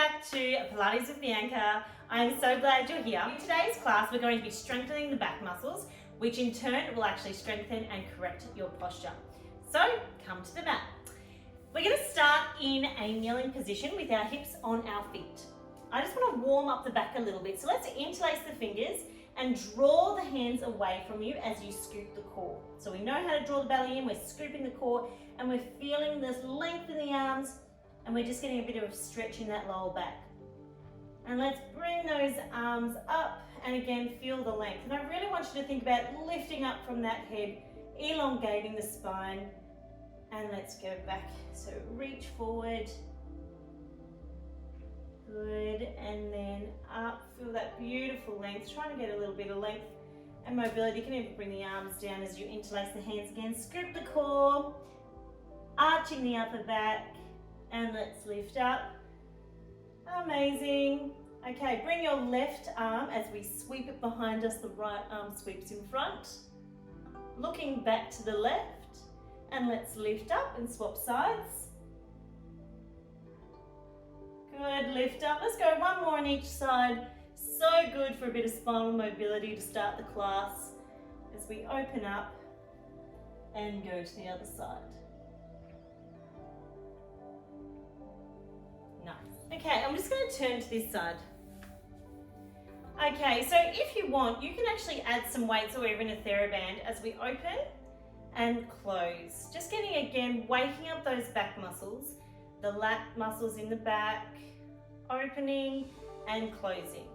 back to Pilates with Bianca. I am so glad you're here. In today's class, we're going to be strengthening the back muscles, which in turn will actually strengthen and correct your posture. So come to the mat. We're going to start in a kneeling position with our hips on our feet. I just want to warm up the back a little bit. So let's interlace the fingers and draw the hands away from you as you scoop the core. So we know how to draw the belly in, we're scooping the core, and we're feeling this length in the arms, and we're just getting a bit of a stretch in that lower back. And let's bring those arms up and again feel the length. And I really want you to think about lifting up from that head, elongating the spine, and let's go back. So reach forward. Good, and then up, feel that beautiful length, trying to get a little bit of length and mobility. You can even bring the arms down as you interlace the hands again. Scoop the core, arching the upper back, and let's lift up. Amazing. Okay, bring your left arm as we sweep it behind us, the right arm sweeps in front. Looking back to the left, and let's lift up and swap sides. Good, lift up. Let's go one more on each side. So good for a bit of spinal mobility to start the class as we open up and go to the other side. Nice. Okay, I'm just going to turn to this side. Okay, so if you want, you can actually add some weights or even a TheraBand as we open and close. Just getting, again, waking up those back muscles, the lat muscles in the back, opening and closing.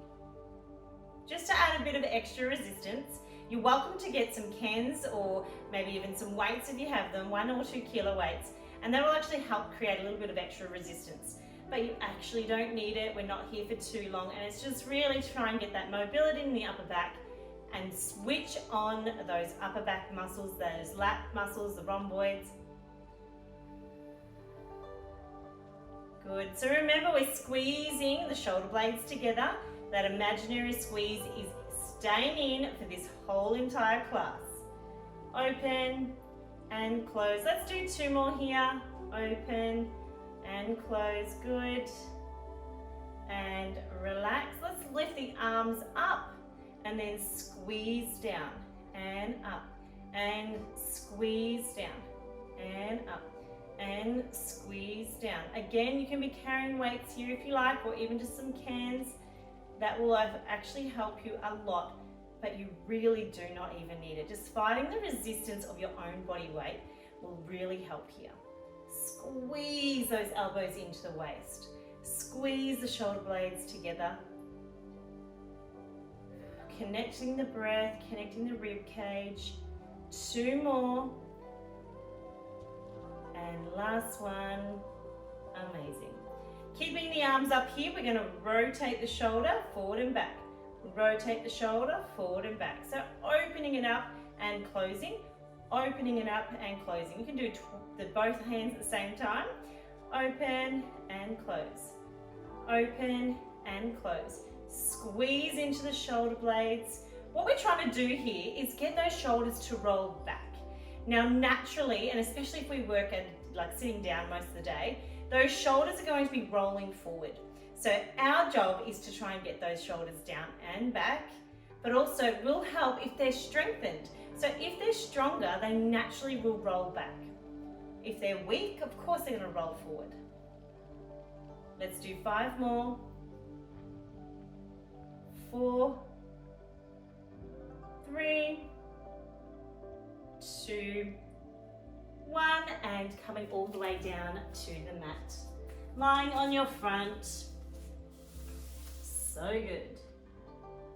Just to add a bit of extra resistance, you're welcome to get some cans or maybe even some weights if you have them, 1 or 2 kilo weights, and that will actually help create a little bit of extra resistance. But you actually don't need it. We're not here for too long, and it's just really to try and get that mobility in the upper back and switch on those upper back muscles, those lat muscles, the rhomboids. Good. So remember, we're squeezing the shoulder blades together. That imaginary squeeze is staying in for this whole entire class. Open and close. Let's do 2 more here. Open and close. Good. And relax. Let's lift the arms up and then squeeze down and up and squeeze down and up and squeeze down. Again, you can be carrying weights here if you like, or even just some cans. That will actually help you a lot, but you really do not even need it. Just fighting the resistance of your own body weight will really help here. Squeeze those elbows into the waist. Squeeze the shoulder blades together. Connecting the breath, connecting the rib cage. 2 more. And last one. Amazing. Keeping the arms up here, we're going to rotate the shoulder forward and back. Rotate the shoulder forward and back. So opening it up and closing. Opening it up and closing. You can do both hands at the same time. Open and close. Open and close. Squeeze into the shoulder blades. What we're trying to do here is get those shoulders to roll back. Now naturally, and especially if we work at like sitting down most of the day, those shoulders are going to be rolling forward. So our job is to try and get those shoulders down and back, but also it will help if they're strengthened. So if they're stronger, they naturally will roll back. If they're weak, of course they're going to roll forward. Let's do 5 more. 4, 3, 2, 1, and coming all the way down to the mat. Lying on your front. So good.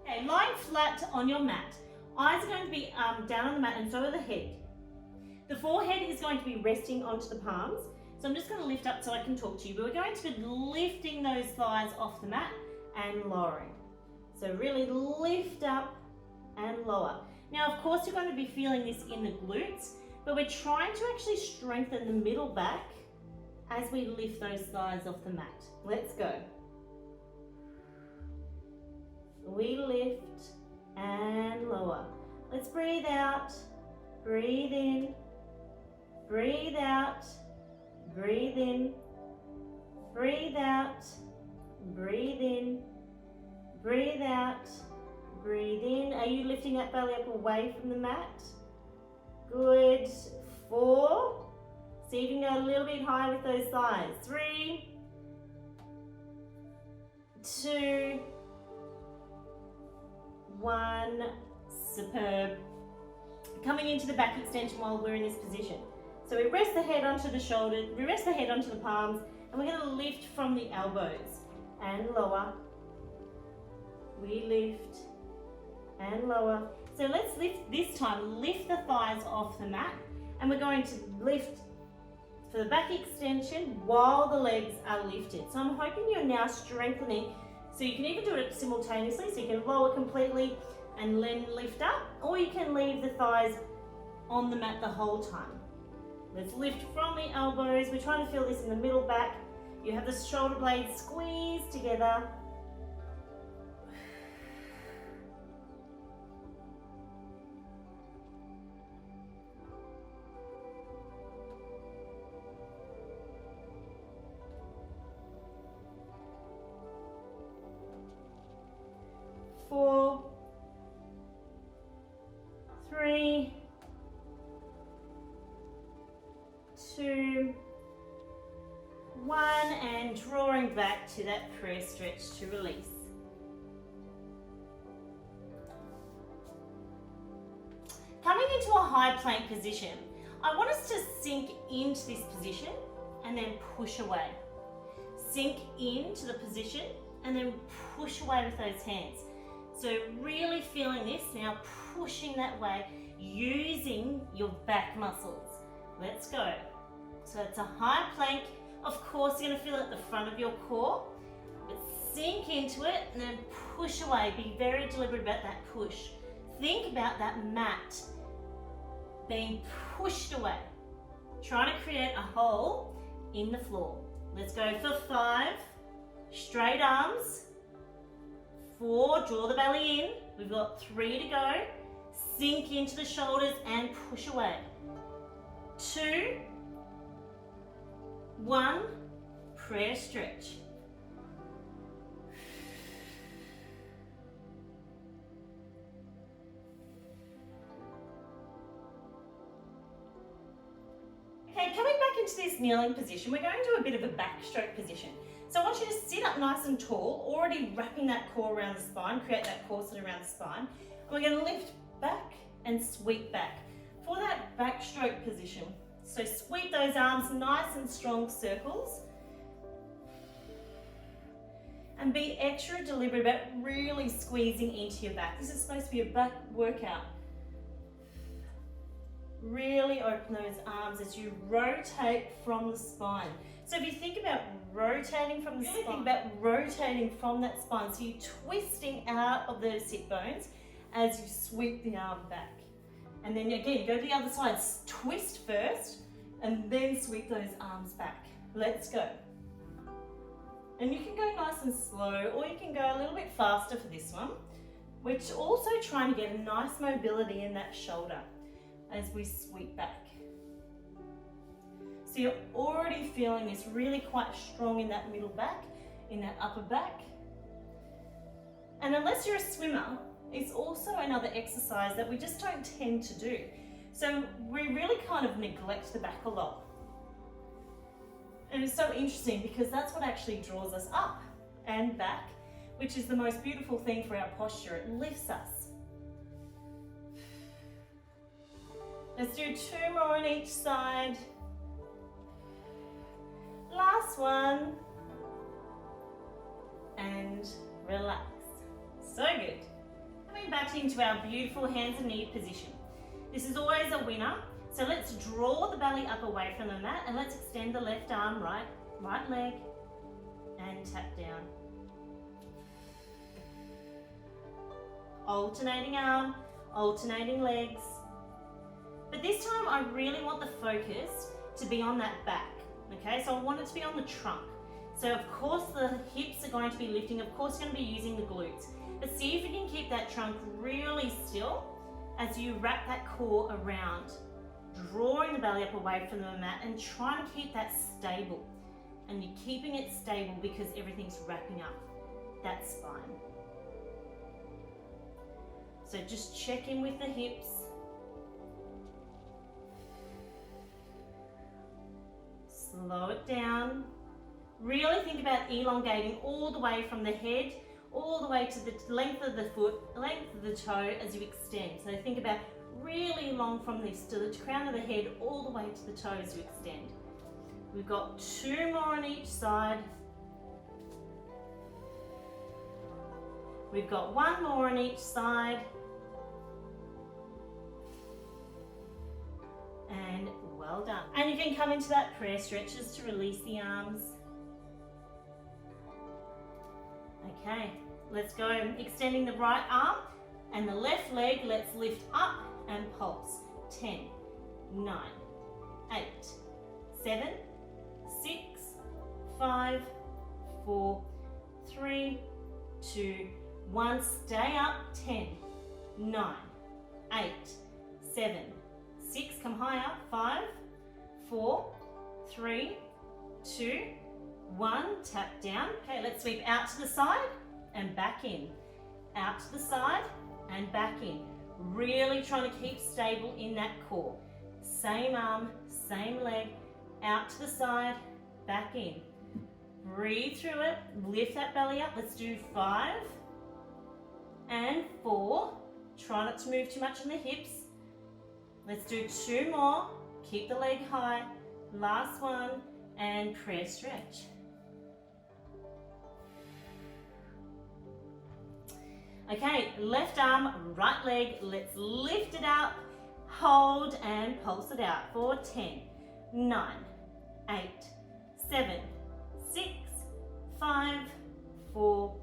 Okay, lying flat on your mat. Eyes are going to be down on the mat, and so are the head. The forehead is going to be resting onto the palms. So I'm just going to lift up so I can talk to you, but we're going to be lifting those thighs off the mat and lowering. So really lift up and lower. Now, of course, you're going to be feeling this in the glutes, but we're trying to actually strengthen the middle back as we lift those thighs off the mat. Let's go. We lift and lower. Let's breathe out, breathe in, breathe out, breathe in, breathe out, Breathe in, breathe out, breathe in. Are you lifting that belly up away from the mat? Good. 4. See if you can go a little bit higher with those thighs. 3, 2, 1. Superb. Coming into the back extension while we're in this position. So we rest the head onto the shoulders, we rest the head onto the palms, and we're going to lift from the elbows and lower. We lift and lower. So let's lift this time, lift the thighs off the mat, and we're going to lift for the back extension while the legs are lifted. So I'm hoping you're now strengthening, so you can even do it simultaneously, so you can lower completely and then lift up, or you can leave the thighs on the mat the whole time. Let's lift from the elbows. We're trying to feel this in the middle back. You have the shoulder blades squeezed together. Four, 3, 2, 1, and drawing back to that prayer stretch to release. Coming into a high plank position, I want us to sink into this position and then push away. Sink into the position and then push away with those hands. So really feeling this, now pushing that way, using your back muscles. Let's go. So it's a high plank. Of course, you're going to feel it at the front of your core, but sink into it and then push away. Be very deliberate about that push. Think about that mat being pushed away. Trying to create a hole in the floor. Let's go for 5, straight arms. 4, draw the belly in. We've got 3 to go. Sink into the shoulders and push away. 2, 1, prayer stretch. Okay, coming back into this kneeling position, we're going to a bit of a backstroke position. So I want you to sit up nice and tall, already wrapping that core around the spine, create that corset around the spine. And we're going to lift back and sweep back for that backstroke position. So sweep those arms nice and strong circles. And be extra deliberate about really squeezing into your back. This is supposed to be a back workout. Really open those arms as you rotate from the spine. So if you think about rotating from the spine, think about rotating from that spine. So you're twisting out of those sit bones as you sweep the arm back. And then again, go to the other side. Twist first and then sweep those arms back. Let's go. And you can go nice and slow, or you can go a little bit faster for this one. We're also trying to get a nice mobility in that shoulder as we sweep back. So you're already feeling this really quite strong in that middle back, in that upper back. And unless you're a swimmer, it's also another exercise that we just don't tend to do. So we really kind of neglect the back a lot. And it's so interesting because that's what actually draws us up and back, which is the most beautiful thing for our posture. It lifts us. Let's do 2 more on each side. Last one. And relax. So good. Coming back into our beautiful hands and knee position. This is always a winner. So let's draw the belly up away from the mat and let's extend the left arm, right leg, and tap down. Alternating arm, alternating legs. But this time I really want the focus to be on that back, okay? So I want it to be on the trunk. So of course the hips are going to be lifting, of course you're going to be using the glutes. But see if you can keep that trunk really still as you wrap that core around, drawing the belly up away from the mat and trying to keep that stable. and you're keeping it stable because everything's wrapping up that spine. So just check in with the hips. Slow it down. Really think about elongating all the way from the head, all the way to the length of the foot, length of the toe as you extend. So think about really long from this to the crown of the head, all the way to the toe as you extend. We've got 2 more on each side. We've got 1 more on each side. And well done. And you can come into that prayer stretch just to release the arms. Okay, let's go. Extending the right arm and the left leg. Let's lift up and pulse. 10, 9, 8, 7, 6, 5, 4, 3, 2, 1. Stay up. 10, 9, 8, 7, 6. Come higher. 5, 4, 3, 2, 1. Tap down. Okay, let's sweep out to the side and back in. Out to the side and back in. Really trying to keep stable in that core. Same arm, same leg. Out to the side, back in. Breathe through it. Lift that belly up. Let's do 5 and 4. Try not to move too much in the hips. Let's do 2 more. Keep the leg high. Last one and prayer stretch. Okay, left arm, right leg. Let's lift it up, hold and pulse it out for 10, 9, 8, 7, 6, 5, 4,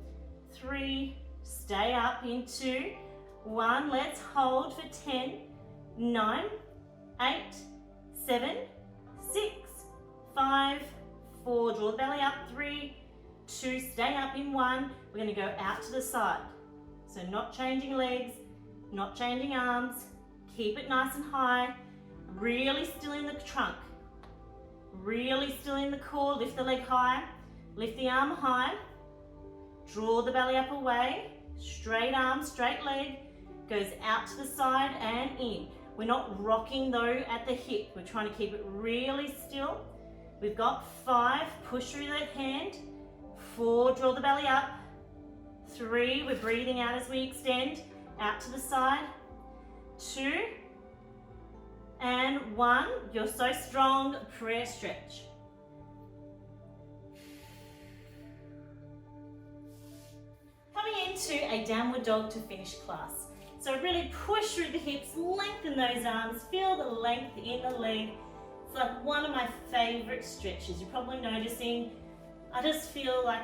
3, stay up into 1. Let's hold for 10, 9, 8, 7, 6, 5, 4. Draw the belly up. 3, 2. Stay up in 1. We're going to go out to the side. So not changing legs, not changing arms. Keep it nice and high. Really still in the trunk. Really still in the core. Lift the leg high. Lift the arm high. Draw the belly up away. Straight arm, straight leg. Goes out to the side and in. We're not rocking though at the hip. We're trying to keep it really still. We've got 5, push through that hand. 4, draw the belly up. 3, we're breathing out as we extend. Out to the side. 2, and 1. You're so strong. Prayer stretch. Coming into a downward dog to finish class. So really push through the hips, lengthen those arms, feel the length in the leg. It's like one of my favorite stretches. You're probably noticing, I just feel like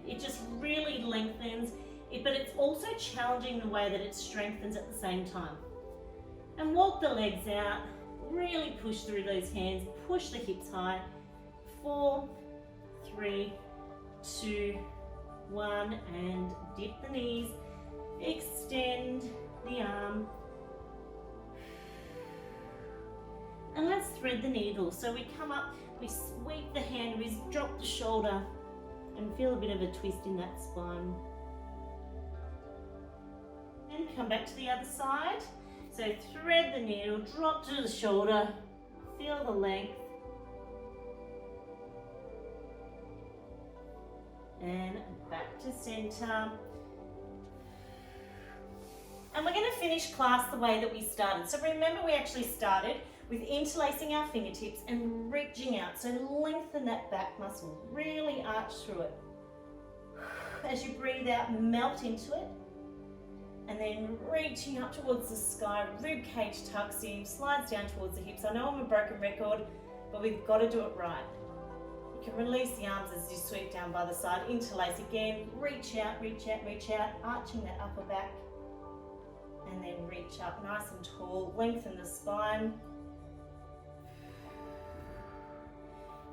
it just really lengthens, but it's also challenging the way that it strengthens at the same time. And walk the legs out, really push through those hands, push the hips high. 4, 3, 2, 1, and dip the knees, extend the arm, and let's thread the needle. So we come up, we sweep the hand, we drop the shoulder and feel a bit of a twist in that spine. And come back to the other side. So thread the needle, drop to the shoulder, feel the length, and back to center. And we're going to finish class the way that we started. So remember, we actually started with interlacing our fingertips and reaching out. So lengthen that back muscle, really arch through it. As you breathe out, melt into it. And then reaching up towards the sky, rib cage tucks in, slides down towards the hips. I know I'm a broken record, but we've got to do it right. You can release the arms as you sweep down by the side, interlace again, reach out, reach out, reach out, arching that upper back. And then reach up nice and tall, lengthen the spine.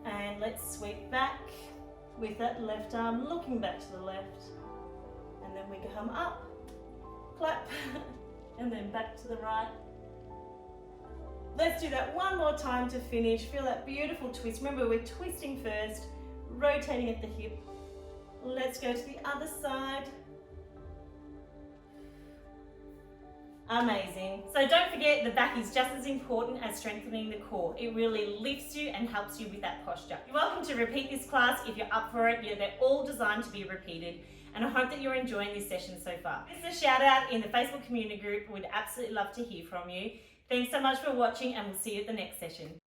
And let's sweep back with that left arm, looking back to the left. And then we come up, clap, and then back to the right. Let's do that one more time to finish. Feel that beautiful twist. Remember, we're twisting first, rotating at the hip. Let's go to the other side. Amazing. So don't forget, the back is just as important as strengthening the core. It really lifts you and helps you with that posture. You're welcome to repeat this class if you're up for it. They're all designed to be repeated, and I hope that you're enjoying this session so far. This is a shout out in the Facebook community group. We'd absolutely love to hear from you. Thanks so much for watching, and we'll see you at the next session.